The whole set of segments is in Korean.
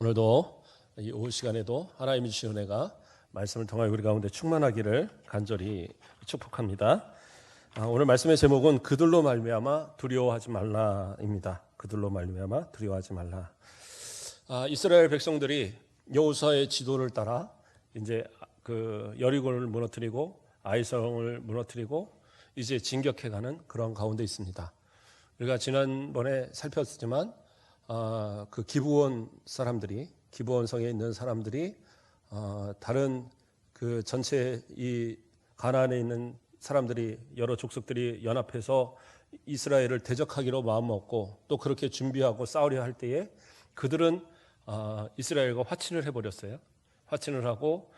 오늘도 이 오후 시간에도 하나님이 주신 은혜가 말씀을 통하여 우리 가운데 충만하기를 간절히 축복합니다. 오늘 말씀의 제목은 그들로 말미암아 두려워하지 말라입니다. 그들로 말미암아 두려워하지 말라. 이스라엘 백성들이 여호수아의 지도를 따라 이제 그 여리고를 무너뜨리고 아이성을 무너뜨리고 이제 진격해가는 그런 가운데 있습니다. 우리가 지난번에 살폈지만 그 기브온 사람들이 기브온성에 있는 사람들이 다른 그 전체 이 가나안에 있는 사람들이 여러 족속들이 연합해서 이스라엘을 대적하기로 마음먹고 또 그렇게 준비하고 싸우려 할 때에 그들은 이스라엘과 화친을 해버렸어요. 화친을 하고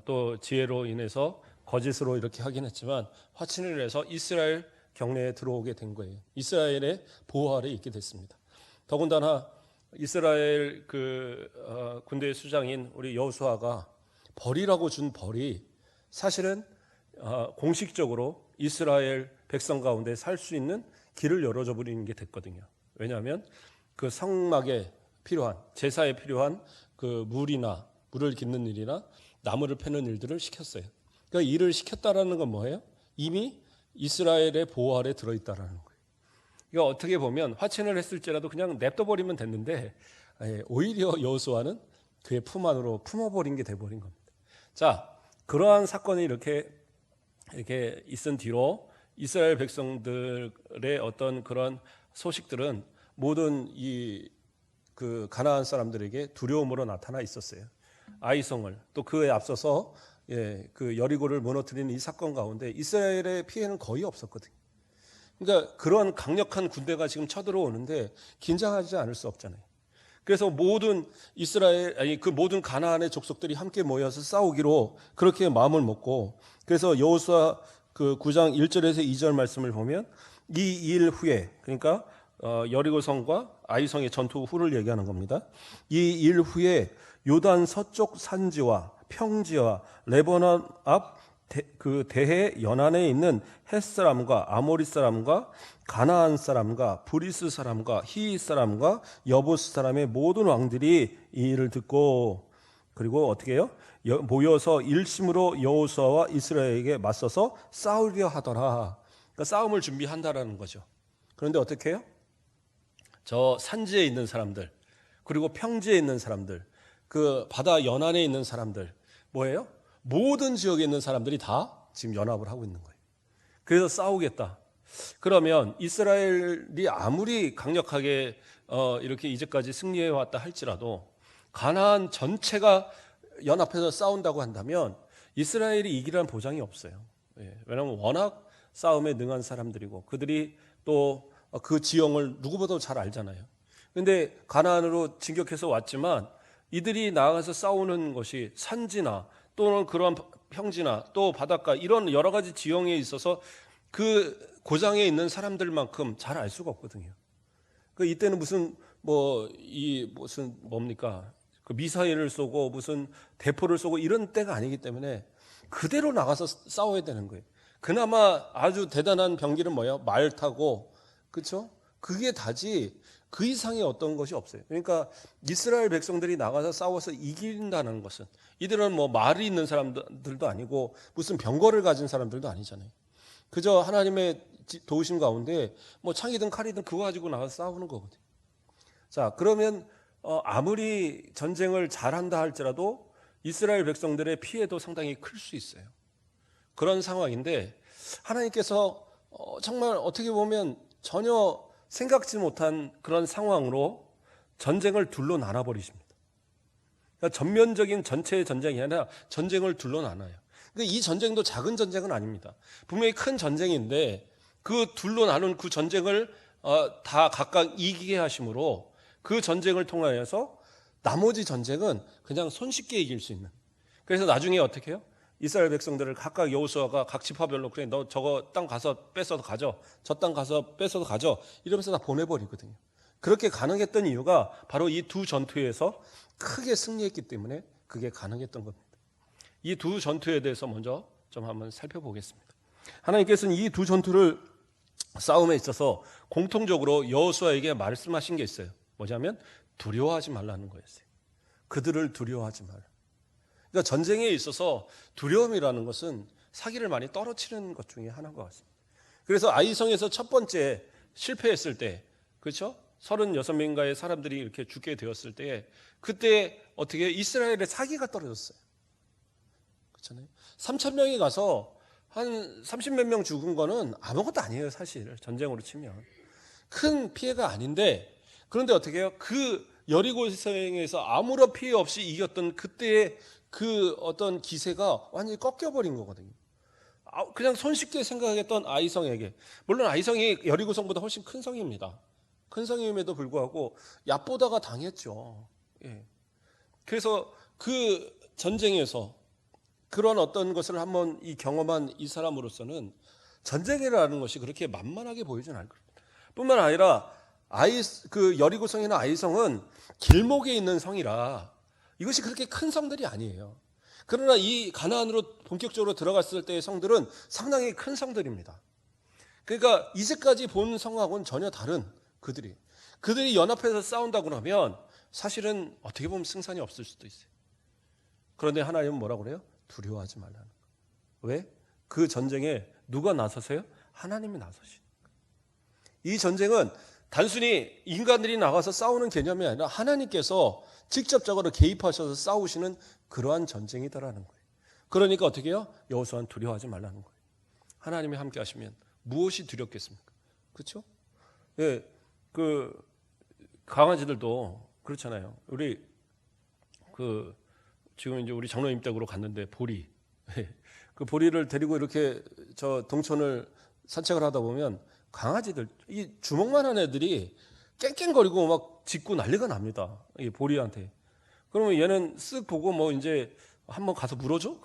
또 지혜로 인해서 거짓으로 이렇게 하긴 했지만 화친을 해서 이스라엘 경내에 들어오게 된 거예요. 이스라엘의 보호 아래 있게 됐습니다. 더군다나 이스라엘 군대 수장인 우리 여호수아가 벌이라고 준 벌이 사실은 공식적으로 이스라엘 백성 가운데 살 수 있는 길을 열어줘 버리는 게 됐거든요. 왜냐하면 그 성막에 필요한 제사에 필요한 그 물을 깃는 일이나 나무를 패는 일들을 시켰어요. 그러니까 일을 시켰다라는 건 뭐예요? 이미 이스라엘의 보호 아래 들어있다라는 거예요. 이거 어떻게 보면 화친을 했을지라도 그냥 냅둬버리면 됐는데 오히려 여호수아는 그의 품 안으로 품어버린 게 돼버린 겁니다. 자, 그러한 사건이 이렇게 있은 뒤로 이스라엘 백성들의 어떤 그런 소식들은 모든 그 가나안 사람들에게 두려움으로 나타나 있었어요. 아이성을 또 그에 앞서서 그 여리고를 무너뜨리는 이 사건 가운데 이스라엘의 피해는 거의 없었거든요. 그러니까 그런 강력한 군대가 지금 쳐들어오는데 긴장하지 않을 수 없잖아요. 그래서 모든 모든 가나안의 족속들이 함께 모여서 싸우기로 그렇게 마음을 먹고, 그래서 여호수아 그 9장 1절에서 2절 말씀을 보면 이 일 후에, 그러니까 여리고성과 아이성의 전투 후를 얘기하는 겁니다. 이 일 후에 요단 서쪽 산지와 평지와 레바논 앞 그 대해 연안에 있는 헷 사람과 아모리 사람과 가나안 사람과 브리스 사람과 히윗 사람과 여부스 사람의 모든 왕들이 이 일을 듣고, 그리고 어떻게 해요? 모여서 일심으로 여호수아와 이스라엘에게 맞서서 싸우려 하더라. 그러니까 싸움을 준비한다라는 거죠. 그런데 어떻게 해요? 저 산지에 있는 사람들, 그리고 평지에 있는 사람들, 그 바다 연안에 있는 사람들, 뭐예요? 모든 지역에 있는 사람들이 다 지금 연합을 하고 있는 거예요. 그래서 싸우겠다. 그러면 이스라엘이 아무리 강력하게 이렇게 이제까지 승리해 왔다 할지라도 가나안 전체가 연합해서 싸운다고 한다면 이스라엘이 이기라는 보장이 없어요. 왜냐하면 워낙 싸움에 능한 사람들이고 그들이 또 그 지형을 누구보다도 잘 알잖아요. 그런데 가나안으로 진격해서 왔지만 이들이 나아가서 싸우는 것이 산지나 또는 그런 평지나 또 바닷가 이런 여러 가지 지형에 있어서 그 고장에 있는 사람들만큼 잘 알 수가 없거든요. 이때는 무슨 뭡니까? 그 미사일을 쏘고 무슨 대포를 쏘고 이런 때가 아니기 때문에 그대로 나가서 싸워야 되는 거예요. 그나마 아주 대단한 병기는 뭐예요? 말 타고, 그렇죠? 그게 다지 그 이상의 어떤 것이 없어요. 그러니까 이스라엘 백성들이 나가서 싸워서 이긴다는 것은 이들은 말이 있는 사람들도 아니고 무슨 병거를 가진 사람들도 아니잖아요. 그저 하나님의 도우심 가운데 창이든 칼이든 그거 가지고 나가서 싸우는 거거든요. 자, 그러면 아무리 전쟁을 잘한다 할지라도 이스라엘 백성들의 피해도 상당히 클 수 있어요. 그런 상황인데 하나님께서 정말 어떻게 보면 전혀 생각지 못한 그런 상황으로 전쟁을 둘로 나눠버리십니다. 그러니까 전면적인 전체의 전쟁이 아니라 전쟁을 둘로 나눠요. 근데 이 전쟁도 작은 전쟁은 아닙니다. 분명히 큰 전쟁인데 그 둘로 나눈 그 전쟁을 다 각각 이기게 하심으로 그 전쟁을 통하여서 나머지 전쟁은 그냥 손쉽게 이길 수 있는. 그래서 나중에 어떻게 해요? 이스라엘 백성들을 각각 여호수아가 각 지파별로 그래 너 저거 땅 가서 뺏어서 가져, 저 땅 가서 뺏어서 가져 이러면서 다 보내버리거든요. 그렇게 가능했던 이유가 바로 이 두 전투에서 크게 승리했기 때문에 그게 가능했던 겁니다. 이 두 전투에 대해서 먼저 좀 한번 살펴보겠습니다. 하나님께서는 이 두 전투를 싸움에 있어서 공통적으로 여호수아에게 말씀하신 게 있어요. 뭐냐면 두려워하지 말라는 거였어요. 그들을 두려워하지 마라. 그러니까 전쟁에 있어서 두려움이라는 것은 사기를 많이 떨어뜨리는 것 중에 하나인 것 같습니다. 그래서 아이성에서 첫 번째 실패했을 때, 그렇죠? 36명가의 사람들이 이렇게 죽게 되었을 때, 그때 어떻게 이스라엘의 사기가 떨어졌어요. 그렇잖아요. 3,000명이 가서 한 30몇 명 죽은 거는 아무것도 아니에요, 사실. 전쟁으로 치면. 큰 피해가 아닌데, 그런데 어떻게 해요? 그 여리고성에서 아무런 피해 없이 이겼던 그때의 그 어떤 기세가 완전히 꺾여버린 거거든요. 그냥 손쉽게 생각했던 아이성에게, 물론 아이성이 여리고성보다 훨씬 큰 성입니다. 큰 성임에도 불구하고 얕보다가 당했죠. 예. 그래서 그 전쟁에서 그런 어떤 것을 한번 이 경험한 이 사람으로서는 전쟁이라는 것이 그렇게 만만하게 보이진 않을 겁니다. 뿐만 아니라 그 여리고성이나 아이성은 길목에 있는 성이라 이것이 그렇게 큰 성들이 아니에요. 그러나 이 가나안으로 본격적으로 들어갔을 때의 성들은 상당히 큰 성들입니다. 그러니까 이제까지 본 성하고는 전혀 다른 그들이 연합해서 싸운다고 그러면 사실은 어떻게 보면 승산이 없을 수도 있어요. 그런데 하나님은 뭐라고 그래요? 두려워하지 말라는 거예요. 왜? 그 전쟁에 누가 나서세요? 하나님이 나서시는 거예요. 이 전쟁은 단순히 인간들이 나가서 싸우는 개념이 아니라 하나님께서 직접적으로 개입하셔서 싸우시는 그러한 전쟁이다라는 거예요. 그러니까 어떻게 해요? 여호수아는 두려워하지 말라는 거예요. 하나님이 함께 하시면 무엇이 두렵겠습니까? 그렇죠? 예, 그 강아지들도 그렇잖아요. 우리 지금 이제 우리 장로님 댁으로 갔는데 보리, 그 보리를 데리고 이렇게 저 동천을 산책을 하다 보면 강아지들, 이 주먹만한 애들이 깽깽거리고 막 짖고 난리가 납니다. 이 보리한테. 그러면 얘는 쓱 보고 뭐 이제 한번 가서 물어줘?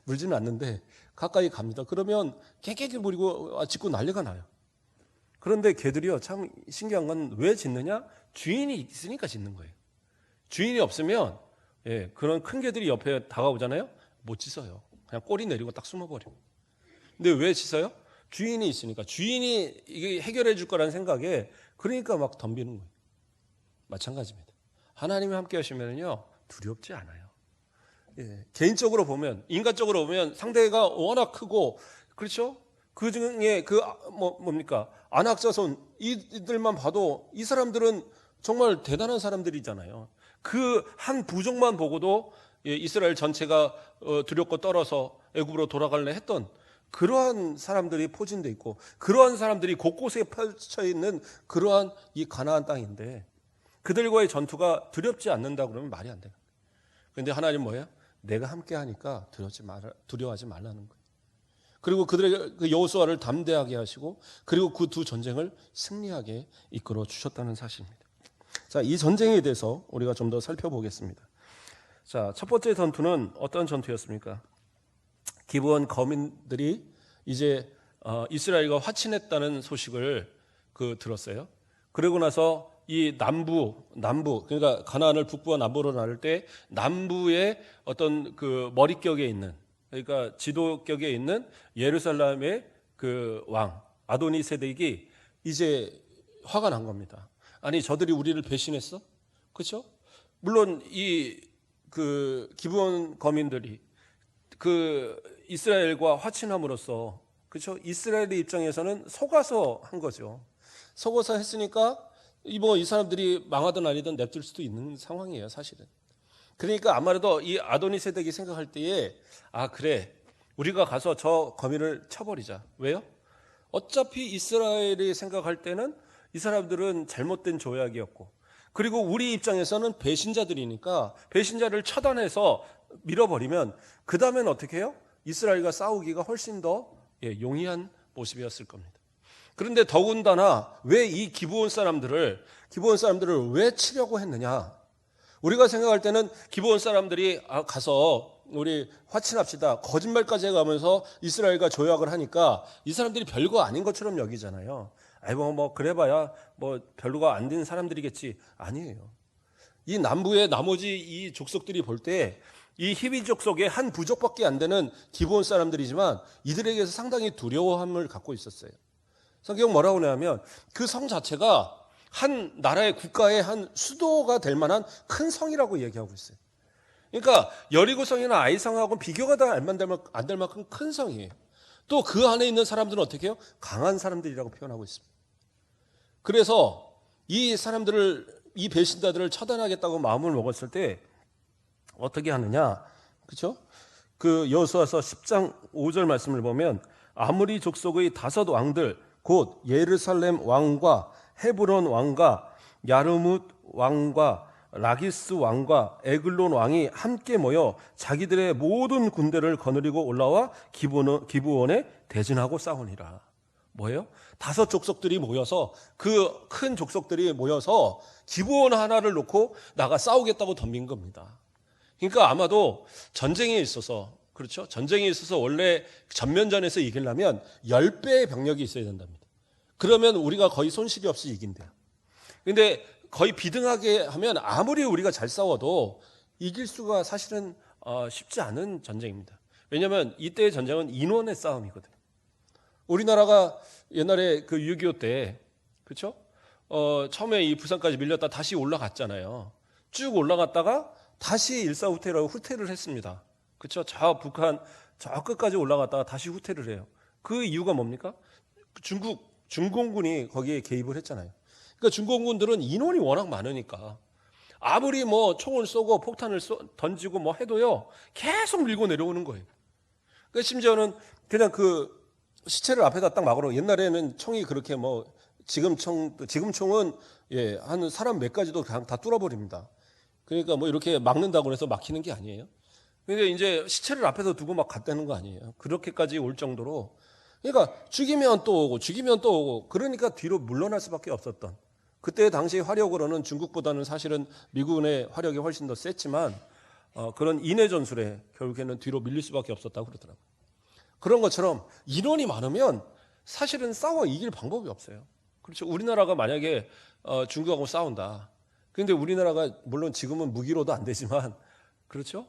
물지는 않는데 가까이 갑니다. 그러면 깽깽거리고 짖고 난리가 나요. 그런데 개들이요, 참 신기한 건 왜 짖느냐? 주인이 있으니까 짖는 거예요. 주인이 없으면 그런 큰 개들이 옆에 다가오잖아요. 못 짖어요. 그냥 꼬리 내리고 딱 숨어버려요. 근데 왜 짖어요? 주인이 있으니까. 주인이 이게 해결해 줄 거라는 생각에 그러니까 막 덤비는 거예요. 마찬가지입니다. 하나님이 함께 하시면요 두렵지 않아요. 개인적으로 보면, 인간적으로 보면 상대가 워낙 크고, 그렇죠? 그 중에 뭡니까? 안악자손 이들만 봐도 이 사람들은 정말 대단한 사람들이잖아요. 그 한 부족만 보고도 이스라엘 전체가 두렵고 떨어서 애굽으로 돌아갈래 했던 그러한 사람들이 포진돼 있고, 그러한 사람들이 곳곳에 펼쳐 있는 그러한 이 가나안 땅인데 그들과의 전투가 두렵지 않는다 그러면 말이 안 돼요. 그런데 하나님 뭐예요? 내가 함께 하니까 두려워하지 말라는 거예요. 그리고 그들의 그 여호수아를 담대하게 하시고, 그리고 그 두 전쟁을 승리하게 이끌어 주셨다는 사실입니다. 자, 이 전쟁에 대해서 우리가 좀 더 살펴보겠습니다. 자, 첫 번째 전투는 어떤 전투였습니까? 기브온 거민들이 이제 이스라엘과 화친했다는 소식을 들었어요. 그러고 나서 이 남부, 그러니까 가나안을 북부와 남부로 나눌 때 남부의 어떤 그 머릿격에 있는, 그러니까 지도격에 있는 예루살렘의 그 왕 아도니세덱이 이제 화가 난 겁니다. 아니, 저들이 우리를 배신했어? 그렇죠? 물론 이 그 기브온 거민들이 그 이스라엘과 화친함으로써, 그렇죠? 이스라엘의 입장에서는 속아서 한 거죠. 속아서 했으니까 이 사람들이 망하든 아니든 냅둘 수도 있는 상황이에요, 사실은. 그러니까 아무래도 이 아도니세덱이 생각할 때에, 그래, 우리가 가서 저 거민을 쳐버리자. 왜요? 어차피 이스라엘이 생각할 때는 이 사람들은 잘못된 조약이었고, 그리고 우리 입장에서는 배신자들이니까 배신자를 처단해서 밀어버리면 그 다음엔 어떻게 해요? 이스라엘과 싸우기가 훨씬 더 용이한 모습이었을 겁니다. 그런데 더군다나 왜 이 기브온 사람들을 왜 치려고 했느냐? 우리가 생각할 때는 기브온 사람들이 가서 우리 화친합시다, 거짓말까지 해가면서 이스라엘과 조약을 하니까 이 사람들이 별거 아닌 것처럼 여기잖아요. 그래봐야 별로가 안 된 사람들이겠지. 아니에요. 이 남부의 나머지 이 족속들이 볼 때 이 히위 족속의 한 부족밖에 안 되는 기브온 사람들이지만 이들에게서 상당히 두려움을 갖고 있었어요. 성경 뭐라고 하냐면 그 성 자체가 한 나라의 국가의 한 수도가 될 만한 큰 성이라고 얘기하고 있어요. 그러니까 여리고성이나 아이성하고 비교가 다 안 될 만큼 큰 성이에요. 또 그 안에 있는 사람들은 어떻게 해요? 강한 사람들이라고 표현하고 있습니다. 그래서 이 사람들을, 이 배신자들을 처단하겠다고 마음을 먹었을 때 어떻게 하느냐? 그렇죠? 그 여호수아서 10장 5절 말씀을 보면 아무리 족속의 5 왕들 곧 예루살렘 왕과 헤브론 왕과 야르뭇 왕과 라기스 왕과 에글론 왕이 함께 모여 자기들의 모든 군대를 거느리고 올라와 기브온에 대진하고 싸우니라. 뭐예요? 5 족속들이 모여서, 그 큰 족속들이 모여서 기브온 하나를 놓고 나가 싸우겠다고 덤빈 겁니다. 그러니까 아마도 전쟁에 있어서, 그렇죠? 전쟁에 있어서 원래 전면전에서 이기려면 10배의 병력이 있어야 된답니다. 그러면 우리가 거의 손실이 없이 이긴대요. 근데 거의 비등하게 하면 아무리 우리가 잘 싸워도 이길 수가 사실은 쉽지 않은 전쟁입니다. 왜냐하면 이때의 전쟁은 인원의 싸움이거든요. 우리나라가 옛날에 그 6.25 때, 그렇죠? 처음에 이 부산까지 밀렸다 다시 올라갔잖아요. 쭉 올라갔다가 다시 일사후퇴라고 후퇴를 했습니다. 그렇죠? 저 북한 저 끝까지 올라갔다가 다시 후퇴를 해요. 그 이유가 뭡니까? 중공군이 거기에 개입을 했잖아요. 그러니까 중공군들은 인원이 워낙 많으니까 아무리 뭐 총을 쏘고 폭탄을 던지고 뭐 해도요, 계속 밀고 내려오는 거예요. 그러니까 심지어는 그냥 그 시체를 앞에다 딱 막으러, 옛날에는 총이 그렇게 뭐 지금 총은 한 사람 몇 가지도 그냥 다 뚫어버립니다. 그러니까 뭐 이렇게 막는다고 해서 막히는 게 아니에요. 근데 이제 시체를 앞에서 두고 막 갔다는 거 아니에요. 그렇게까지 올 정도로. 그러니까 죽이면 또 오고 죽이면 또 오고, 그러니까 뒤로 물러날 수밖에 없었던, 그때 당시 화력으로는 중국보다는 사실은 미군의 화력이 훨씬 더 셌지만 그런 인해 전술에 결국에는 뒤로 밀릴 수밖에 없었다고 그러더라고요. 그런 것처럼 인원이 많으면 사실은 싸워 이길 방법이 없어요. 그렇죠? 우리나라가 만약에 중국하고 싸운다. 그런데 우리나라가 물론 지금은 무기로도 안 되지만, 그렇죠?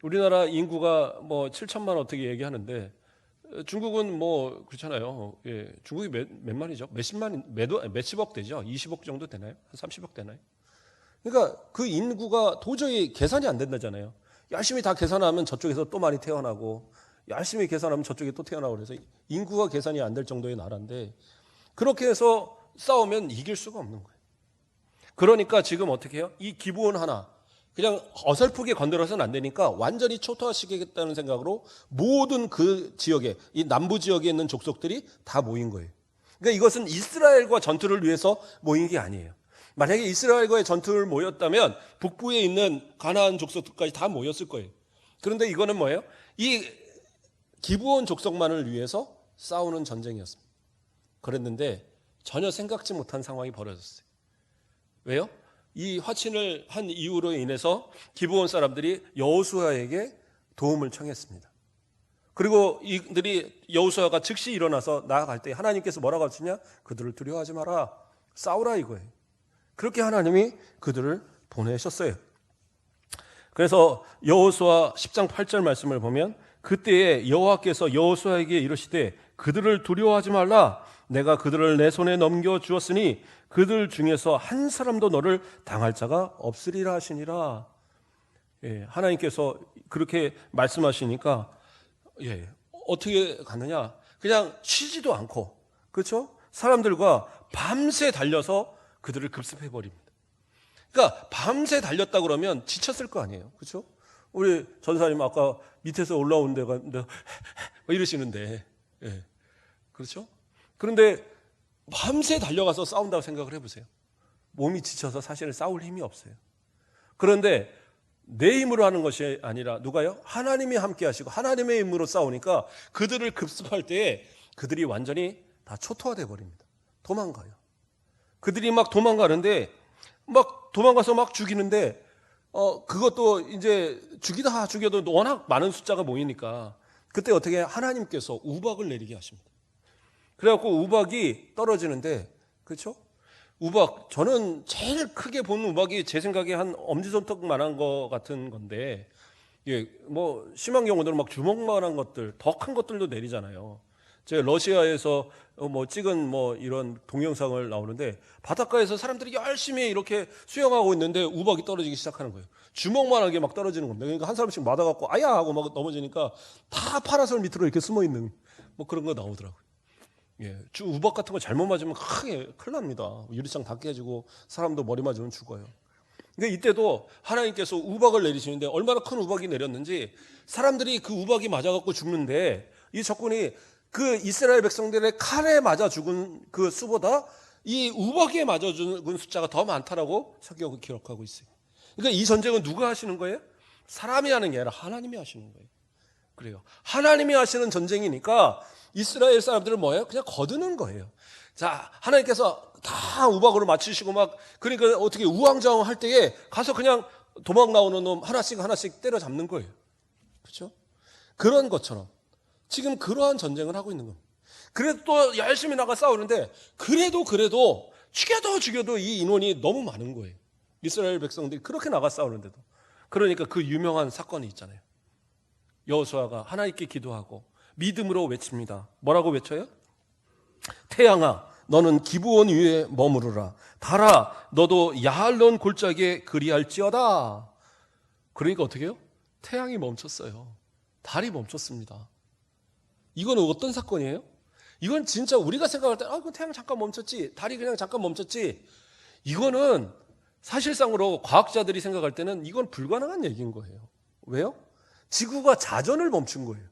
우리나라 인구가 뭐 7천만 어떻게 얘기하는데 중국은 뭐 그렇잖아요. 예, 중국이 몇 만이죠? 몇십억 되죠? 20억 정도 되나요? 한 30억 되나요? 그러니까 그 인구가 도저히 계산이 안 된다잖아요. 열심히 다 계산하면 저쪽에서 또 많이 태어나고, 열심히 계산하면 저쪽에 또 태어나고, 그래서 인구가 계산이 안 될 정도의 나라인데 그렇게 해서 싸우면 이길 수가 없는 거예요. 그러니까 지금 어떻게 해요? 이 기브온 하나 그냥 어설프게 건드려서는 안 되니까 완전히 초토화시키겠다는 생각으로 모든 그 지역에, 이 남부 지역에 있는 족속들이 다 모인 거예요. 그러니까 이것은 이스라엘과 전투를 위해서 모인 게 아니에요. 만약에 이스라엘과의 전투를 모였다면 북부에 있는 가나안 족속들까지 다 모였을 거예요. 그런데 이거는 뭐예요? 이 기브온 족속만을 위해서 싸우는 전쟁이었습니다. 그랬는데 전혀 생각지 못한 상황이 벌어졌어요. 왜요? 이 화친을 한 이유로 인해서 기브온 사람들이 여호수아에게 도움을 청했습니다. 그리고 이들이, 여호수아가 즉시 일어나서 나아갈 때 하나님께서 뭐라고 하시냐? 그들을 두려워하지 마라, 싸우라 이거예요. 그렇게 하나님이 그들을 보내셨어요. 그래서 여호수아 10장 8절 말씀을 보면 그때에 여호와께서 여호수아에게 이르시되 그들을 두려워하지 말라, 내가 그들을 내 손에 넘겨 주었으니 그들 중에서 한 사람도 너를 당할 자가 없으리라 하시니라. 하나님께서 그렇게 말씀하시니까 어떻게 갔느냐? 그냥 쉬지도 않고, 그렇죠? 사람들과 밤새 달려서 그들을 급습해 버립니다. 그러니까 밤새 달렸다 그러면 지쳤을 거 아니에요, 그렇죠? 우리 전사님 아까 밑에서 올라온 데가 이러시는데, 그렇죠? 그런데 밤새 달려가서 싸운다고 생각을 해보세요. 몸이 지쳐서 사실은 싸울 힘이 없어요. 그런데 내 힘으로 하는 것이 아니라 누가요? 하나님이 함께 하시고 하나님의 힘으로 싸우니까 그들을 급습할 때에 그들이 완전히 다 초토화돼 버립니다. 도망가요. 그들이 막 도망가는데, 막 도망가서 막 죽이는데 그것도 이제 죽여도 워낙 많은 숫자가 모이니까 그때 어떻게 하나님께서 우박을 내리게 하십니다. 그래갖고 우박이 떨어지는데, 그렇죠? 우박, 저는 제일 크게 본 우박이 제 생각에 한 엄지손톱만한 거 같은 건데, 뭐 심한 경우들은 막 주먹만한 것들, 더 큰 것들도 내리잖아요. 제가 러시아에서 뭐 찍은 뭐 이런 동영상을 나오는데 바닷가에서 사람들이 열심히 이렇게 수영하고 있는데 우박이 떨어지기 시작하는 거예요. 주먹만하게 막 떨어지는 겁니다. 그러니까 한 사람씩 맞아갖고 아야 하고 막 넘어지니까 다 파라솔 밑으로 이렇게 숨어 있는 뭐 그런 거 나오더라고요. 예, 우박 같은 거 잘못 맞으면 큰일 납니다. 유리창 다 깨지고 사람도 머리 맞으면 죽어요. 근데 이때도 하나님께서 우박을 내리시는데 얼마나 큰 우박이 내렸는지 사람들이 그 우박이 맞아갖고 죽는데 이 적군이 그 이스라엘 백성들의 칼에 맞아 죽은 그 수보다 이 우박에 맞아 죽은 숫자가 더 많다라고 성경은 기록하고 있어요. 그러니까 이 전쟁은 누가 하시는 거예요? 사람이 하는 게 아니라 하나님이 하시는 거예요. 그래요. 하나님이 하시는 전쟁이니까 이스라엘 사람들은 뭐예요? 그냥 거두는 거예요. 자, 하나님께서 다 우박으로 맞추시고 막 그러니까 어떻게 우왕좌왕 할 때에 가서 그냥 도망 나오는 놈 하나씩 때려잡는 거예요. 그렇죠? 그런 것처럼 지금 그러한 전쟁을 하고 있는 겁니다. 그래도 또 열심히 나가 싸우는데 그래도 죽여도 이 인원이 너무 많은 거예요. 이스라엘 백성들이 그렇게 나가 싸우는데도. 그러니까 그 유명한 사건이 있잖아요. 여호수아가 하나님께 기도하고 믿음으로 외칩니다. 뭐라고 외쳐요? 태양아 너는 기브온 위에 머무르라. 달아 너도 야할론 골짜기에 그리할지어다. 그러니까 어떻게 해요? 태양이 멈췄어요. 달이 멈췄습니다. 이건 어떤 사건이에요? 이건 진짜 우리가 생각할 때 그 태양 잠깐 멈췄지, 달이 그냥 잠깐 멈췄지. 이거는 사실상으로 과학자들이 생각할 때는 이건 불가능한 얘기인 거예요. 왜요? 지구가 자전을 멈춘 거예요.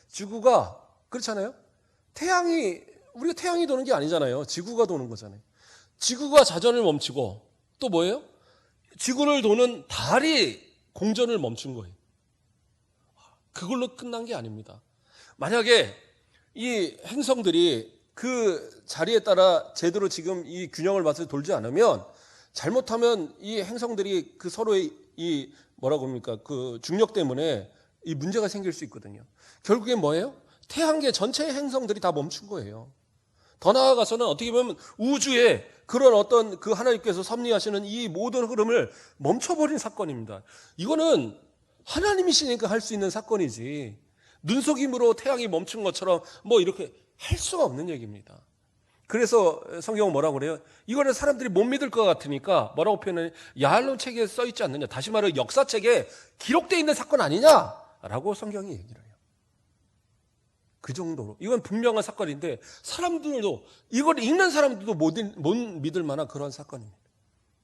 지구가 그렇잖아요. 우리가 태양이 도는 게 아니잖아요. 지구가 도는 거잖아요. 지구가 자전을 멈추고 또 뭐예요? 지구를 도는 달이 공전을 멈춘 거예요. 그걸로 끝난 게 아닙니다. 만약에 이 행성들이 그 자리에 따라 제대로 지금 이 균형을 맞춰서 돌지 않으면 잘못하면 이 행성들이 그 서로의 이 뭐라고 합니까? 그 중력 때문에 이 문제가 생길 수 있거든요. 결국엔 뭐예요? 태양계 전체의 행성들이 다 멈춘 거예요. 더 나아가서는 어떻게 보면 우주에 그런 어떤 그 하나님께서 섭리하시는 이 모든 흐름을 멈춰버린 사건입니다. 이거는 하나님이시니까 할 수 있는 사건이지 눈속임으로 태양이 멈춘 것처럼 뭐 이렇게 할 수가 없는 얘기입니다. 그래서 성경은 뭐라고 그래요? 이거는 사람들이 못 믿을 것 같으니까 뭐라고 표현해요? 야할론 책에 써있지 않느냐. 다시 말해 역사책에 기록되어 있는 사건 아니냐라고 성경이 얘기를 해요. 그 정도로 이건 분명한 사건인데 사람들도 이걸 읽는 사람들도 못 믿을 만한 그런 사건입니다.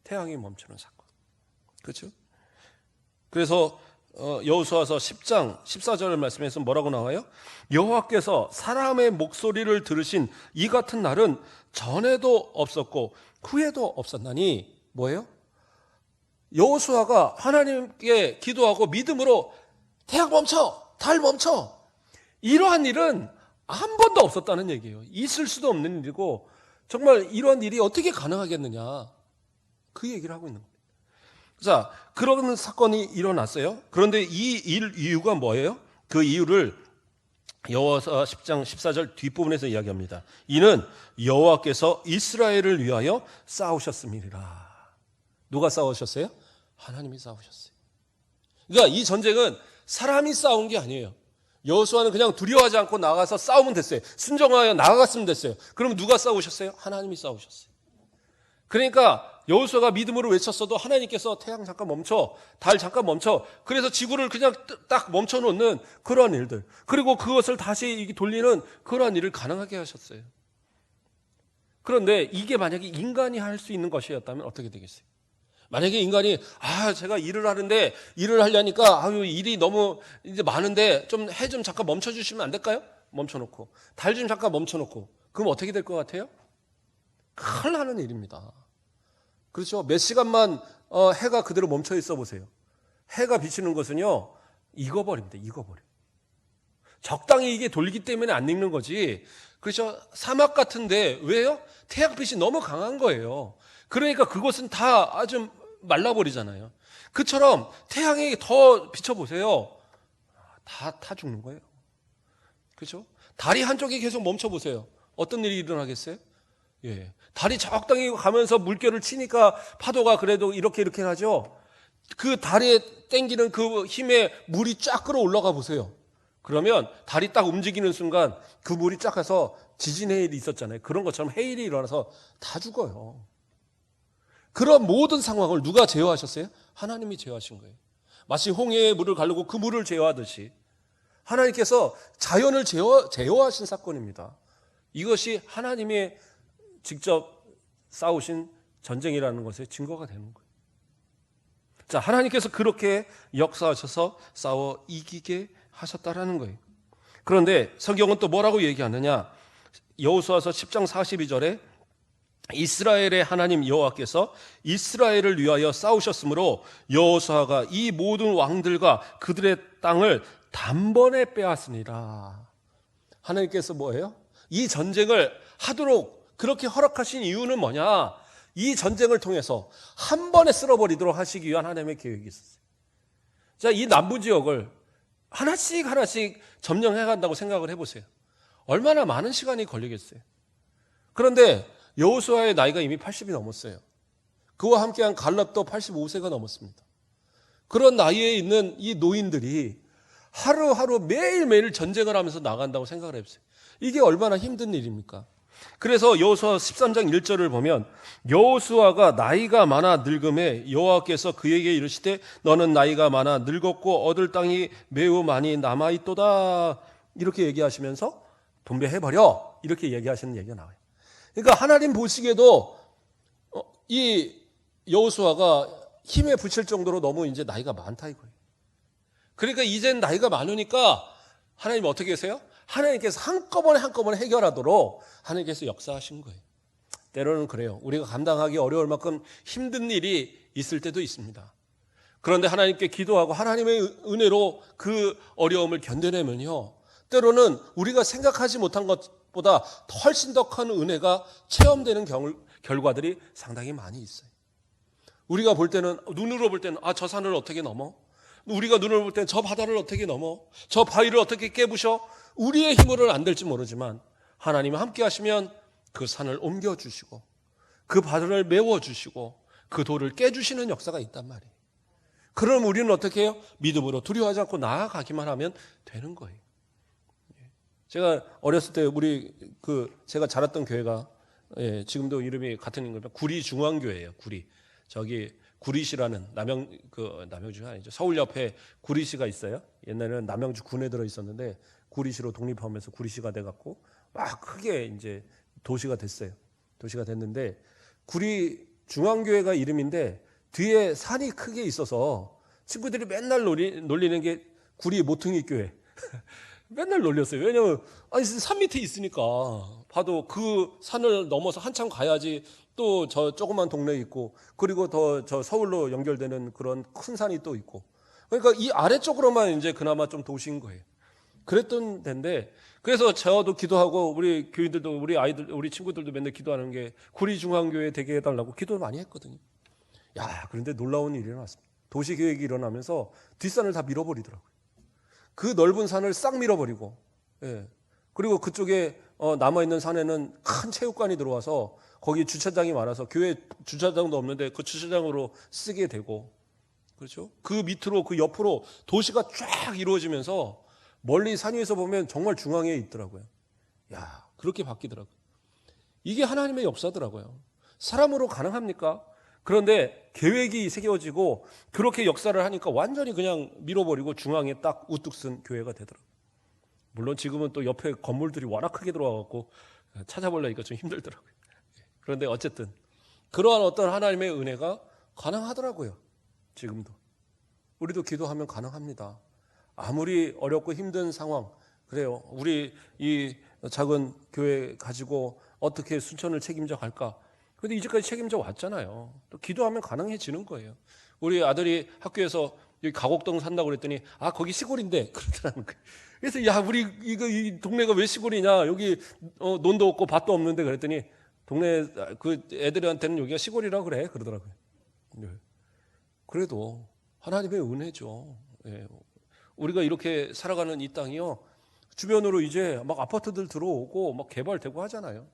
태양이 멈추는 사건. 그렇죠? 그래서 여호수아서 10장 14절 말씀에서 뭐라고 나와요? 여호와께서 사람의 목소리를 들으신 이 같은 날은 전에도 없었고 후에도 없었나니 뭐예요? 여호수아가 하나님께 기도하고 믿음으로 태양 멈춰, 달 멈춰, 이러한 일은 한 번도 없었다는 얘기예요. 있을 수도 없는 일이고 정말 이러한 일이 어떻게 가능하겠느냐, 그 얘기를 하고 있는 겁니다. 자, 그런 사건이 일어났어요. 그런데 이 이유가 뭐예요? 그 이유를 여호와서 10장 14절 뒷부분에서 이야기합니다. 이는 여호와께서 이스라엘을 위하여 싸우셨음이니라. 누가 싸우셨어요? 하나님이 싸우셨어요. 그러니까 이 전쟁은 사람이 싸운 게 아니에요. 여호수아는 그냥 두려워하지 않고 나가서 싸우면 됐어요. 순종하여 나아갔으면 됐어요. 그럼 누가 싸우셨어요? 하나님이 싸우셨어요. 그러니까 여호수아가 믿음으로 외쳤어도 하나님께서 태양 잠깐 멈춰, 달 잠깐 멈춰, 그래서 지구를 그냥 딱 멈춰놓는 그러한 일들, 그리고 그것을 다시 돌리는 그러한 일을 가능하게 하셨어요. 그런데 이게 만약에 인간이 할 수 있는 것이었다면 어떻게 되겠어요? 만약에 인간이 제가 일을 하는데 일을 하려니까 일이 너무 이제 많은데 좀 해 좀 잠깐 멈춰주시면 안 될까요? 멈춰놓고 달 좀 잠깐 멈춰놓고 그럼 어떻게 될 것 같아요? 큰일 나는 일입니다. 그렇죠? 몇 시간만 해가 그대로 멈춰 있어 보세요. 해가 비치는 것은요 익어버립니다. 익어버려. 적당히 이게 돌기 때문에 안 익는 거지. 그렇죠? 사막 같은데 왜요? 태양빛이 너무 강한 거예요. 그러니까 그것은 다 아주 말라버리잖아요. 그처럼 태양이 더 비춰보세요. 다 죽는 거예요. 그렇죠? 달이 한쪽에 계속 멈춰보세요. 어떤 일이 일어나겠어요? 예. 달이 적당히 가면서 물결을 치니까 파도가 그래도 이렇게 하죠. 그 달에 땡기는 그 힘에 물이 쫙 끌어올라가 보세요. 그러면 달이 딱 움직이는 순간 그 물이 쫙 가서 지진 해일이 있었잖아요. 그런 것처럼 해일이 일어나서 다 죽어요. 그런 모든 상황을 누가 제어하셨어요? 하나님이 제어하신 거예요. 마치 홍해의 물을 가르고 그 물을 제어하듯이 하나님께서 자연을 제어하신 사건입니다. 이것이 하나님의 직접 싸우신 전쟁이라는 것의 증거가 되는 거예요. 자, 하나님께서 그렇게 역사하셔서 싸워 이기게 하셨다라는 거예요. 그런데 성경은 또 뭐라고 얘기하느냐? 여호수아서 10장 42절에 이스라엘의 하나님 여호와께서 이스라엘을 위하여 싸우셨으므로 여호수아가 이 모든 왕들과 그들의 땅을 단번에 빼앗으니라. 하나님께서 뭐예요? 이 전쟁을 하도록 그렇게 허락하신 이유는 뭐냐? 이 전쟁을 통해서 한 번에 쓸어버리도록 하시기 위한 하나님의 계획이 있었어요. 자, 이 남부 지역을 하나씩 점령해 간다고 생각을 해보세요. 얼마나 많은 시간이 걸리겠어요. 그런데 여호수아의 나이가 이미 80이 넘었어요. 그와 함께한 갈렙도 85세가 넘었습니다. 그런 나이에 있는 이 노인들이 하루하루 매일매일 전쟁을 하면서 나간다고 생각을 해보세요. 이게 얼마나 힘든 일입니까? 그래서 여호수아 13장 1절을 보면 여호수아가 나이가 많아 늙음에 여호와께서 그에게 이르시되 너는 나이가 많아 늙었고 얻을 땅이 매우 많이 남아있도다. 이렇게 얘기하시면서 분배해버려. 이렇게 얘기하시는 얘기가 나와요. 그러니까 하나님 보시기에도 이 여호수아가 힘에 부칠 정도로 너무 이제 나이가 많다 이거예요. 그러니까 이젠 나이가 많으니까 하나님 어떻게 하세요? 하나님께서 한꺼번에 해결하도록 하나님께서 역사하신 거예요. 때로는 그래요. 우리가 감당하기 어려울 만큼 힘든 일이 있을 때도 있습니다. 그런데 하나님께 기도하고 하나님의 은혜로 그 어려움을 견뎌내면요, 때로는 우리가 생각하지 못한 것보다 훨씬 더 큰 은혜가 체험되는 결과들이 상당히 많이 있어요. 우리가 볼 때는, 눈으로 볼 때는 저 산을 어떻게 넘어? 우리가 눈으로 볼 때는 저 바다를 어떻게 넘어? 저 바위를 어떻게 깨부셔? 우리의 힘으로는 안 될지 모르지만 하나님이 함께 하시면 그 산을 옮겨주시고 그 바다를 메워주시고 그 돌을 깨주시는 역사가 있단 말이에요. 그럼 우리는 어떻게 해요? 믿음으로 두려워하지 않고 나아가기만 하면 되는 거예요. 제가 어렸을 때 제가 자랐던 교회가 지금도 이름이 같은 겁니다. 구리 중앙교회예요. 저기 구리시라는 남양주가 아니죠. 서울 옆에 구리시가 있어요. 옛날에는 남양주 군에 들어 있었는데 구리시로 독립하면서 구리시가 돼갖고 막 크게 이제 도시가 됐어요. 도시가 됐는데 구리 중앙교회가 이름인데 뒤에 산이 크게 있어서 친구들이 맨날 놀리는 게 구리 모퉁이 교회. 맨날 놀렸어요. 왜냐면 산 밑에 있으니까 봐도 그 산을 넘어서 한참 가야지 또 저 조그만 동네에 있고 그리고 더 저 서울로 연결되는 그런 큰 산이 또 있고 그러니까 이 아래쪽으로만 이제 그나마 좀 도시인 거예요. 그랬던 데인데 그래서 저도 기도하고 우리 교인들도 우리 아이들 우리 친구들도 맨날 기도하는 게 구리 중앙교회 되게 해달라고 기도를 많이 했거든요. 그런데 놀라운 일이 일어났습니다. 도시 계획이 일어나면서 뒷산을 다 밀어버리더라고요. 그 넓은 산을 싹 밀어버리고 그리고 그쪽에 남아있는 산에는 큰 체육관이 들어와서 거기 주차장이 많아서 교회 주차장도 없는데 그 주차장으로 쓰게 되고 그렇죠? 그 밑으로 그 옆으로 도시가 쫙 이루어지면서 멀리 산 위에서 보면 정말 중앙에 있더라고요. 그렇게 바뀌더라고요. 이게 하나님의 역사더라고요. 사람으로 가능합니까? 그런데 계획이 새겨지고 그렇게 역사를 하니까 완전히 그냥 밀어버리고 중앙에 딱 우뚝 쓴 교회가 되더라고요. 물론 지금은 또 옆에 건물들이 워낙 크게 들어와갖고 찾아보려니까 좀 힘들더라고요. 그런데 어쨌든 그러한 어떤 하나님의 은혜가 가능하더라고요. 지금도. 우리도 기도하면 가능합니다. 아무리 어렵고 힘든 상황, 그래요. 우리 이 작은 교회 가지고 어떻게 순천을 책임져 갈까? 그런데 이제까지 책임져 왔잖아요. 또 기도하면 가능해지는 거예요. 우리 아들이 학교에서 여기 가곡동 산다고 그랬더니 거기 시골인데 그러더라는 거예요. 그래서 우리 이 동네가 왜 시골이냐? 여기 논도 없고 밭도 없는데 그랬더니 동네 그 애들한테는 여기가 시골이라고 그러더라고요. 그래도 하나님의 은혜죠. 우리가 이렇게 살아가는 이 땅이요. 주변으로 이제 막 아파트들 들어오고 막 개발되고 하잖아요.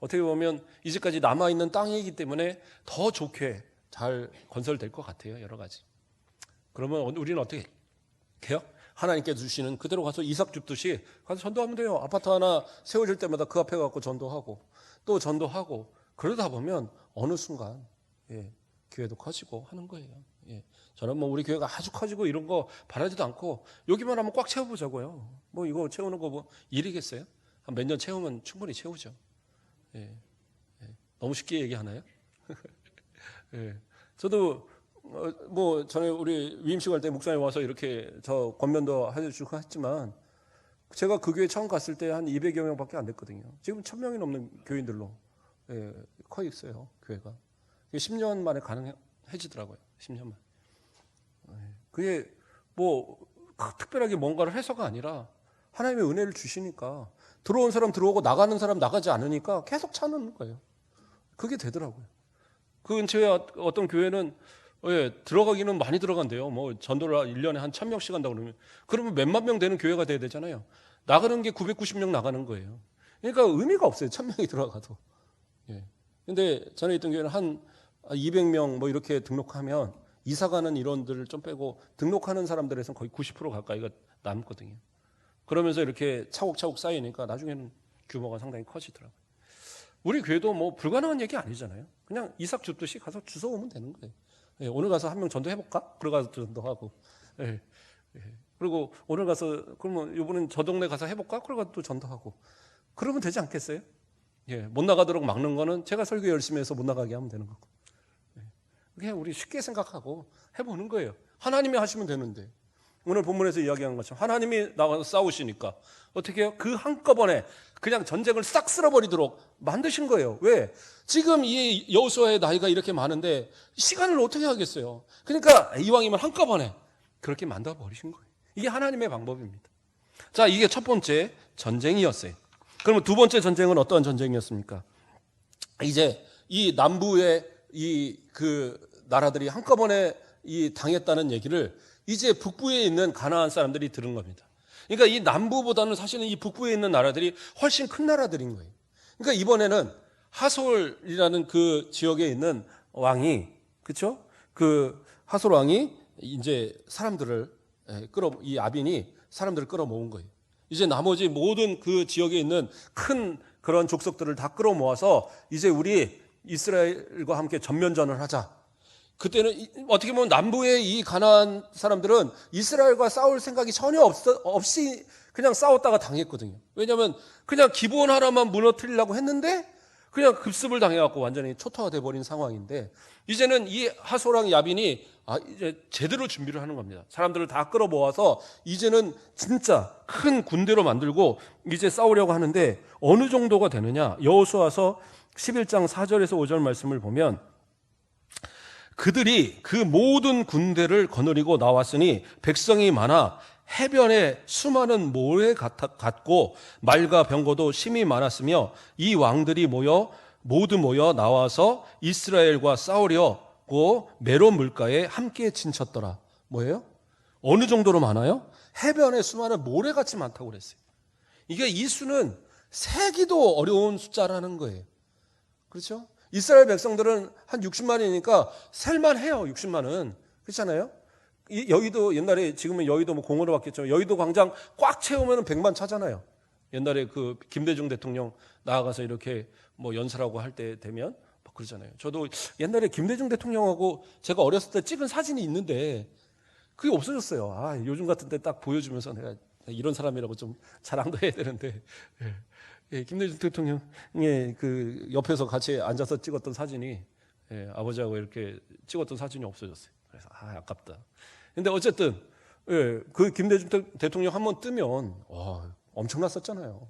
어떻게 보면 이제까지 남아있는 땅이기 때문에 더 좋게 잘 건설될 것 같아요. 여러 가지. 그러면 우리는 어떻게 해요? 하나님께 주시는 그대로 가서 이삭 줍듯이 가서 전도하면 돼요. 아파트 하나 세워질 때마다 그 앞에 가서 전도하고 또 전도하고 그러다 보면 어느 순간 교회도 커지고 하는 거예요. 예. 저는 뭐 우리 교회가 아주 커지고 이런 거 바라지도 않고 여기만 하면 꽉 채워보자고요. 뭐 이거 채우는 거 뭐 일이겠어요? 한 몇 년 채우면 충분히 채우죠. 예. 예. 너무 쉽게 얘기하나요? 예. 저도 뭐 전에 우리 위임식 할 때 목사님 와서 이렇게 저 권면도 해주고 했지만 제가 그 교회 처음 갔을 때 한 200여 명밖에 안 됐거든요. 지금 1000명이 넘는 교인들로 예, 커 있어요, 교회가. 10년 만에 가능해지더라고요. 10년 만에. 그게 뭐 특별하게 뭔가를 해서가 아니라 하나님의 은혜를 주시니까 들어온 사람 들어오고 나가는 사람 나가지 않으니까 계속 차는 거예요. 그게 되더라고요. 그 근처에 어떤 교회는 예, 들어가기는 많이 들어간대요. 뭐 전도를 1년에 한 1000명씩 한다고 그러면 몇만 명 되는 교회가 돼야 되잖아요. 나가는 게 990명 나가는 거예요. 그러니까 의미가 없어요. 1000명이 들어가도. 예. 근데 전에 있던 교회는 한 200명 뭐 이렇게 등록하면 이사 가는 이론들을 좀 빼고 등록하는 사람들에서는 거의 90% 가까이가 남거든요. 그러면서 이렇게 차곡차곡 쌓이니까 나중에는 규모가 상당히 커지더라고요. 우리 교회도 뭐 불가능한 얘기 아니잖아요. 그냥 이삭 줍듯이 가서 주워 오면 되는 거예요. 예, 오늘 가서 한 명 전도해볼까? 그러가서 전도하고. 예, 예. 그리고 오늘 가서 그러면 이번엔 저 동네 가서 해볼까? 그러가서 또 전도하고. 그러면 되지 않겠어요? 예, 못 나가도록 막는 거는 제가 설교 열심히 해서 못 나가게 하면 되는 거고. 예, 그냥 우리 쉽게 생각하고 해보는 거예요. 하나님이 하시면 되는데. 오늘 본문에서 이야기한 것처럼 하나님이 나와서 싸우시니까 어떻게 해요? 그 한꺼번에 그냥 전쟁을 싹 쓸어버리도록 만드신 거예요. 왜? 지금 이 여호수아의 나이가 이렇게 많은데 시간을 어떻게 하겠어요? 그러니까 이왕이면 한꺼번에 그렇게 만들어버리신 거예요. 이게 하나님의 방법입니다. 자, 이게 첫 번째 전쟁이었어요. 그러면 두 번째 전쟁은 어떤 전쟁이었습니까? 이제 이 남부의 이 그 나라들이 한꺼번에 이 당했다는 얘기를 이제 북부에 있는 가나안 사람들이 들은 겁니다. 그러니까 이 남부보다는 사실은 이 북부에 있는 나라들이 훨씬 큰 나라들인 거예요. 그러니까 이번에는 하솔이라는 그 지역에 있는 왕이, 그렇죠? 그 하솔 왕이 이제 사람들을 이 아빈이 사람들을 끌어모은 거예요. 이제 나머지 모든 그 지역에 있는 큰 그런 족속들을 다 끌어모아서 이제 우리 이스라엘과 함께 전면전을 하자. 그때는 어떻게 보면 남부의 이 가나안 사람들은 이스라엘과 싸울 생각이 전혀 없이 그냥 싸웠다가 당했거든요. 왜냐하면 그냥 기본 하나만 무너뜨리려고 했는데 그냥 급습을 당해갖고 완전히 초토화 돼버린 상황인데 이제는 이 하솔왕 야빈이 이제 제대로 준비를 하는 겁니다. 사람들을 다 끌어모아서 이제는 진짜 큰 군대로 만들고 이제 싸우려고 하는데 어느 정도가 되느냐? 여호수아서 11장 4절에서 5절 말씀을 보면 그들이 그 모든 군대를 거느리고 나왔으니 백성이 많아 해변에 수많은 모래 같고 말과 병거도 심히 많았으며 이 왕들이 모두 모여 나와서 이스라엘과 싸우려고 메론 물가에 함께 진쳤더라. 뭐예요? 어느 정도로 많아요? 해변에 수많은 모래같이 많다고 그랬어요. 이게 이 수는 세기도 어려운 숫자라는 거예요. 그렇죠? 이스라엘 백성들은 한 60만이니까 셀만해요. 60만은. 그렇잖아요? 여의도 옛날에 지금은 여의도 뭐 공으로 바뀌었지만 여의도 광장 꽉 채우면 100만 차잖아요. 옛날에 그 김대중 대통령 나아가서 이렇게 뭐 연설하고 할 때 되면 막 그러잖아요. 저도 옛날에 김대중 대통령하고 제가 어렸을 때 찍은 사진이 있는데 그게 없어졌어요. 요즘 같은 때 딱 보여주면서 내가 이런 사람이라고 좀 자랑도 해야 되는데. 예, 김대중 대통령의 그 옆에서 같이 앉아서 찍었던 사진이 아버지하고 이렇게 찍었던 사진이 없어졌어요. 그래서 아깝다. 근데 어쨌든 그 김대중 대통령 한번 뜨면 엄청났었잖아요.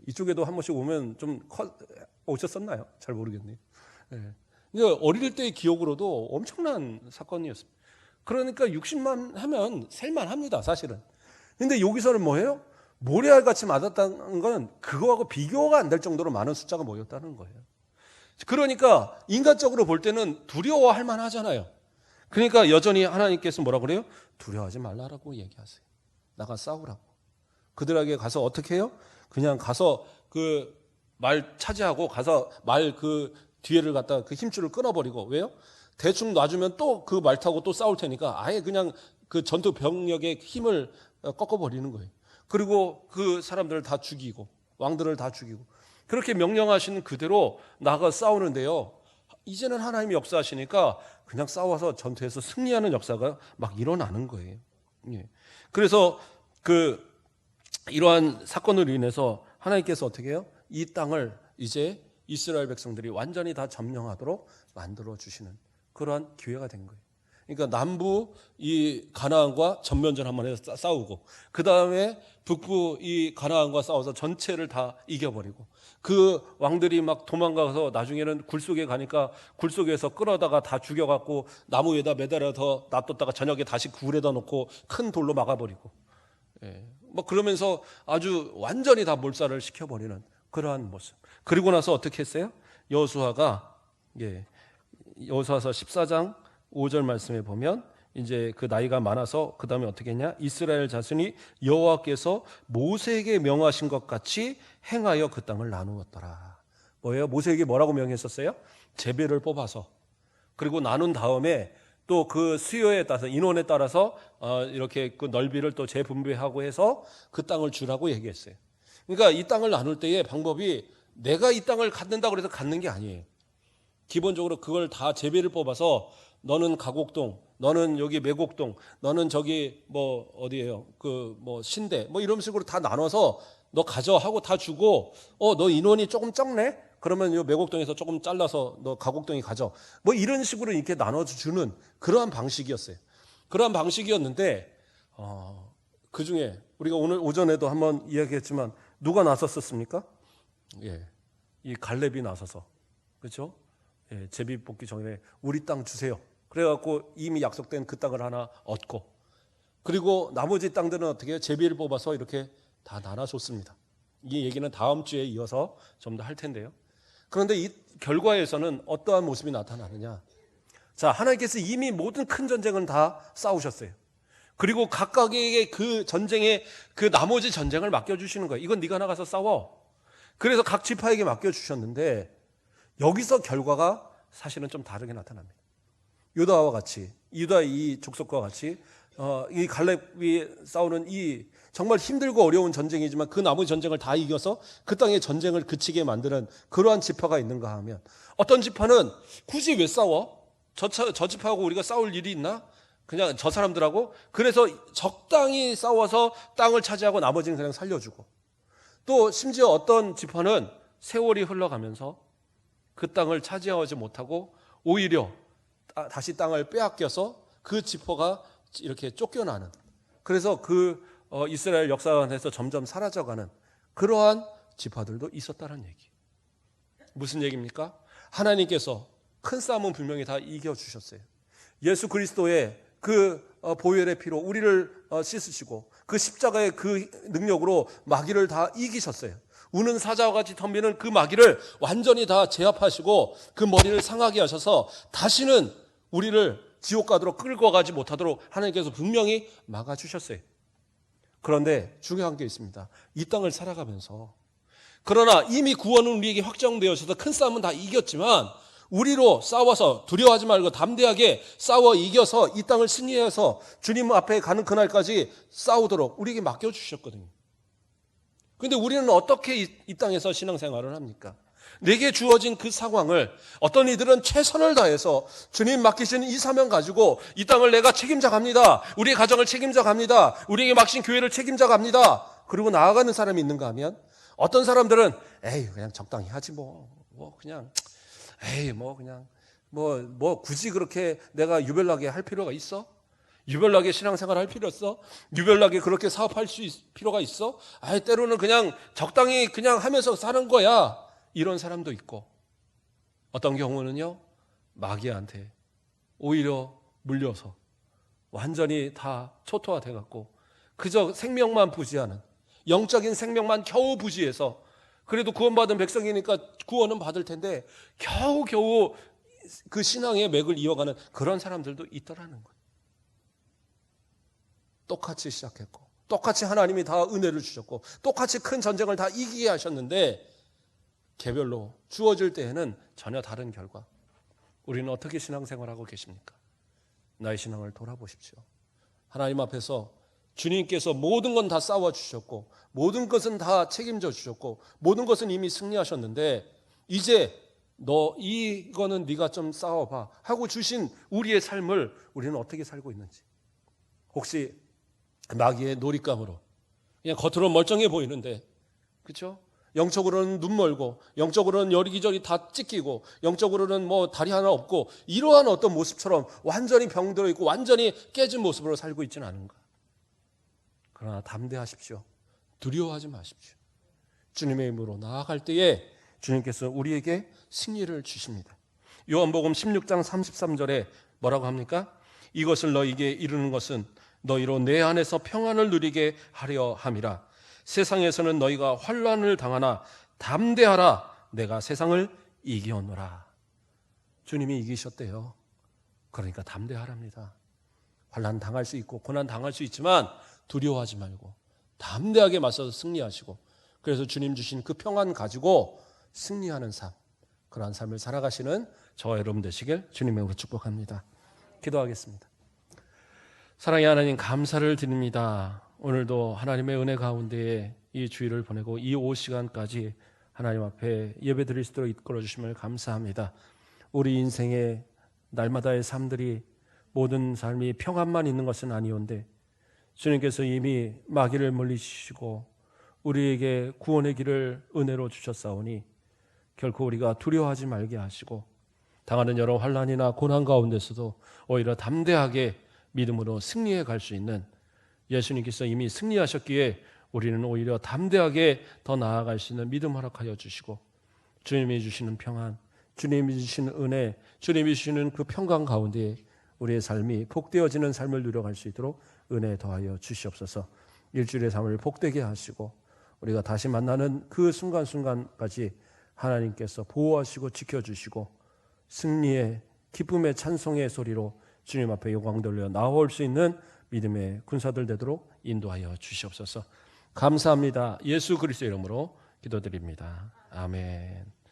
이쪽에도 한 번씩 오면 좀 오셨었나요? 잘 모르겠네요. 그러니까 어릴 때의 기억으로도 엄청난 사건이었습니다. 그러니까 60만 하면 셀만합니다, 사실은. 근데 여기서는 뭐예요? 모래알같이 맞았다는 건 그거하고 비교가 안 될 정도로 많은 숫자가 모였다는 거예요. 그러니까 인간적으로 볼 때는 두려워할 만하잖아요. 그러니까 여전히 하나님께서 뭐라고 그래요? 두려워하지 말라라고 얘기하세요. 나가 싸우라고. 그들에게 가서 어떻게 해요? 그냥 가서 그 말 차지하고 가서 말 그 뒤에를 갖다가 그 힘줄을 끊어버리고. 왜요? 대충 놔주면 또 그 말 타고 또 싸울 테니까 아예 그냥 그 전투 병력의 힘을 꺾어버리는 거예요. 그리고 그 사람들을 다 죽이고 왕들을 다 죽이고 그렇게 명령하신 그대로 나가 싸우는데요. 이제는 하나님이 역사하시니까 그냥 싸워서 전투에서 승리하는 역사가 막 일어나는 거예요. 예. 그래서 이러한 사건으로 인해서 하나님께서 어떻게 해요? 이 땅을 이제 이스라엘 백성들이 완전히 다 점령하도록 만들어 주시는 그러한 기회가 된 거예요. 그러니까 남부 이 가나안과 전면전 한번 해서 싸우고, 그 다음에 북부 이 가나안과 싸워서 전체를 다 이겨버리고, 그 왕들이 막 도망가서 나중에는 굴 속에 가니까 굴 속에서 끌어다가 다 죽여갖고 나무 위에다 매달아서 놔뒀다가 저녁에 다시 굴에다 놓고 큰 돌로 막아버리고, 예. 뭐 그러면서 아주 완전히 다 몰살을 시켜버리는 그러한 모습. 그리고 나서 어떻게 했어요? 여호수아가, 예, 여호수아서 14장 5절 말씀에 보면 이제 그 나이가 많아서 그 다음에 어떻게 했냐? 이스라엘 자손이 여호와께서 모세에게 명하신 것 같이 행하여 그 땅을 나누었더라. 뭐예요? 모세에게 뭐라고 명했었어요? 제비를 뽑아서, 그리고 나눈 다음에 또 그 수요에 따라서 인원에 따라서 이렇게 그 넓이를 또 재분배하고 해서 그 땅을 주라고 얘기했어요. 그러니까 이 땅을 나눌 때의 방법이 내가 이 땅을 갖는다고 해서 갖는 게 아니에요. 기본적으로 그걸 다 제비를 뽑아서 너는 가곡동, 너는 여기 매곡동, 너는 저기 뭐 어디예요? 그 뭐 신대, 뭐 이런 식으로 다 나눠서 너 가져 하고 다 주고, 너 인원이 조금 적네? 그러면 요 매곡동에서 조금 잘라서 너 가곡동이 가져. 뭐 이런 식으로 이렇게 나눠주는 그러한 방식이었어요. 그러한 방식이었는데, 그 중에 우리가 오늘 오전에도 한번 이야기했지만 누가 나섰었습니까? 예, 이 갈렙이 나서서, 그렇죠? 예, 제비 뽑기 전에 우리 땅 주세요. 그래갖고 이미 약속된 그 땅을 하나 얻고, 그리고 나머지 땅들은 어떻게 해요? 제비를 뽑아서 이렇게 다 나눠줬습니다. 이 얘기는 다음 주에 이어서 좀 더 할 텐데요. 그런데 이 결과에서는 어떠한 모습이 나타나느냐? 자, 하나님께서 이미 모든 큰 전쟁은 다 싸우셨어요. 그리고 각각에게 그 전쟁의 그 나머지 전쟁을 맡겨주시는 거예요. 이건 네가 나가서 싸워. 그래서 각 지파에게 맡겨주셨는데 여기서 결과가 사실은 좀 다르게 나타납니다. 유다와 같이, 유다 이 족속과 같이 이 갈렙이 싸우는 이 정말 힘들고 어려운 전쟁이지만 그 나머지 전쟁을 다 이겨서 그 땅의 전쟁을 그치게 만드는 그러한 지파가 있는가 하면, 어떤 지파는 굳이 왜 싸워? 저 지파하고 우리가 싸울 일이 있나? 그냥 저 사람들하고, 그래서 적당히 싸워서 땅을 차지하고 나머지는 그냥 살려주고, 또 심지어 어떤 지파는 세월이 흘러가면서 그 땅을 차지하지 못하고 오히려 다시 땅을 빼앗겨서 그 지파가 이렇게 쫓겨나는, 그래서 이스라엘 역사관에서 점점 사라져가는 그러한 지파들도 있었다는 얘기. 무슨 얘기입니까? 하나님께서 큰 싸움은 분명히 다 이겨주셨어요. 예수 그리스도의 그 보혈의 피로 우리를 씻으시고 그 십자가의 그 능력으로 마귀를 다 이기셨어요. 우는 사자와 같이 덤비는 그 마귀를 완전히 다 제압하시고 그 머리를 상하게 하셔서 다시는 우리를 지옥 가도록 끌고 가지 못하도록 하나님께서 분명히 막아주셨어요. 그런데 중요한 게 있습니다. 이 땅을 살아가면서, 그러나 이미 구원은 우리에게 확정되어 있어서 큰 싸움은 다 이겼지만 우리로 싸워서 두려워하지 말고 담대하게 싸워 이겨서 이 땅을 승리해서 주님 앞에 가는 그날까지 싸우도록 우리에게 맡겨주셨거든요. 그런데 우리는 어떻게 이 땅에서 신앙생활을 합니까? 내게 주어진 그 상황을 어떤 이들은 최선을 다해서 주님 맡기신 이 사명 가지고 이 땅을 내가 책임져 갑니다. 우리의 가정을 책임져 갑니다. 우리에게 맡긴 교회를 책임져 갑니다. 그리고 나아가는 사람이 있는가 하면, 어떤 사람들은 에이 그냥 적당히 하지 그냥 굳이 그렇게 내가 유별나게 할 필요가 있어? 유별나게 신앙생활 할 필요 있어? 유별나게 그렇게 사업할 필요가 있어? 때로는 그냥 적당히 그냥 하면서 사는 거야. 이런 사람도 있고, 어떤 경우는요, 마귀한테 오히려 물려서 완전히 다 초토화돼 갖고 그저 생명만 부지하는, 영적인 생명만 겨우 부지해서, 그래도 구원받은 백성이니까 구원은 받을 텐데 겨우 그 신앙의 맥을 이어가는 그런 사람들도 있더라는 거예요. 똑같이 시작했고, 똑같이 하나님이 다 은혜를 주셨고, 똑같이 큰 전쟁을 다 이기게 하셨는데 개별로 주어질 때에는 전혀 다른 결과. 우리는 어떻게 신앙생활하고 계십니까? 나의 신앙을 돌아보십시오. 하나님 앞에서 주님께서 모든 건 다 싸워주셨고 모든 것은 다 책임져 주셨고 모든 것은 이미 승리하셨는데, 이제 너 이거는 네가 좀 싸워봐 하고 주신 우리의 삶을 우리는 어떻게 살고 있는지. 혹시 마귀의 놀잇감으로 그냥 겉으로 멀쩡해 보이는데, 그렇죠? 영적으로는 눈 멀고, 영적으로는 여기저기 다 찢기고, 영적으로는 뭐 다리 하나 없고, 이러한 어떤 모습처럼 완전히 병들어 있고 완전히 깨진 모습으로 살고 있지는 않은가. 그러나 담대하십시오. 두려워하지 마십시오. 주님의 이름으로 나아갈 때에 주님께서 우리에게 승리를 주십니다. 요한복음 16장 33절에 뭐라고 합니까? 이것을 너희에게 이루는 것은 너희로 내 안에서 평안을 누리게 하려 함이라. 세상에서는 너희가 환난을 당하나 담대하라. 내가 세상을 이겨노라. 주님이 이기셨대요. 그러니까 담대하랍니다. 환난 당할 수 있고 고난 당할 수 있지만 두려워하지 말고 담대하게 맞서서 승리하시고, 그래서 주님 주신 그 평안 가지고 승리하는 삶, 그러한 삶을 살아가시는 저와 여러분 되시길 주님의 이름으로 축복합니다. 기도하겠습니다. 사랑의 하나님, 감사를 드립니다. 오늘도 하나님의 은혜 가운데에 이 주일을 보내고 이 오후 시간까지 하나님 앞에 예배 드릴 수 있도록 이끌어 주심을 감사합니다. 우리 인생의 날마다의 삶들이 모든 삶이 평안만 있는 것은 아니온데 주님께서 이미 마귀를 물리치시고 우리에게 구원의 길을 은혜로 주셨사오니 결코 우리가 두려워하지 말게 하시고 당하는 여러 환난이나 고난 가운데서도 오히려 담대하게 믿음으로 승리해 갈 수 있는, 예수님께서 이미 승리하셨기에 우리는 오히려 담대하게 더 나아갈 수 있는 믿음 허락하여 주시고, 주님이 주시는 평안, 주님이 주시는 은혜, 주님이 주시는 그 평강 가운데 우리의 삶이 복되어지는 삶을 누려갈 수 있도록 은혜 더하여 주시옵소서. 일주일의 삶을 복되게 하시고 우리가 다시 만나는 그 순간순간까지 하나님께서 보호하시고 지켜주시고 승리의 기쁨의 찬송의 소리로 주님 앞에 영광 돌려 나올 수 있는 믿음의 군사들 되도록 인도하여 주시옵소서. 감사합니다. 예수 그리스도의 이름으로 기도드립니다. 아멘.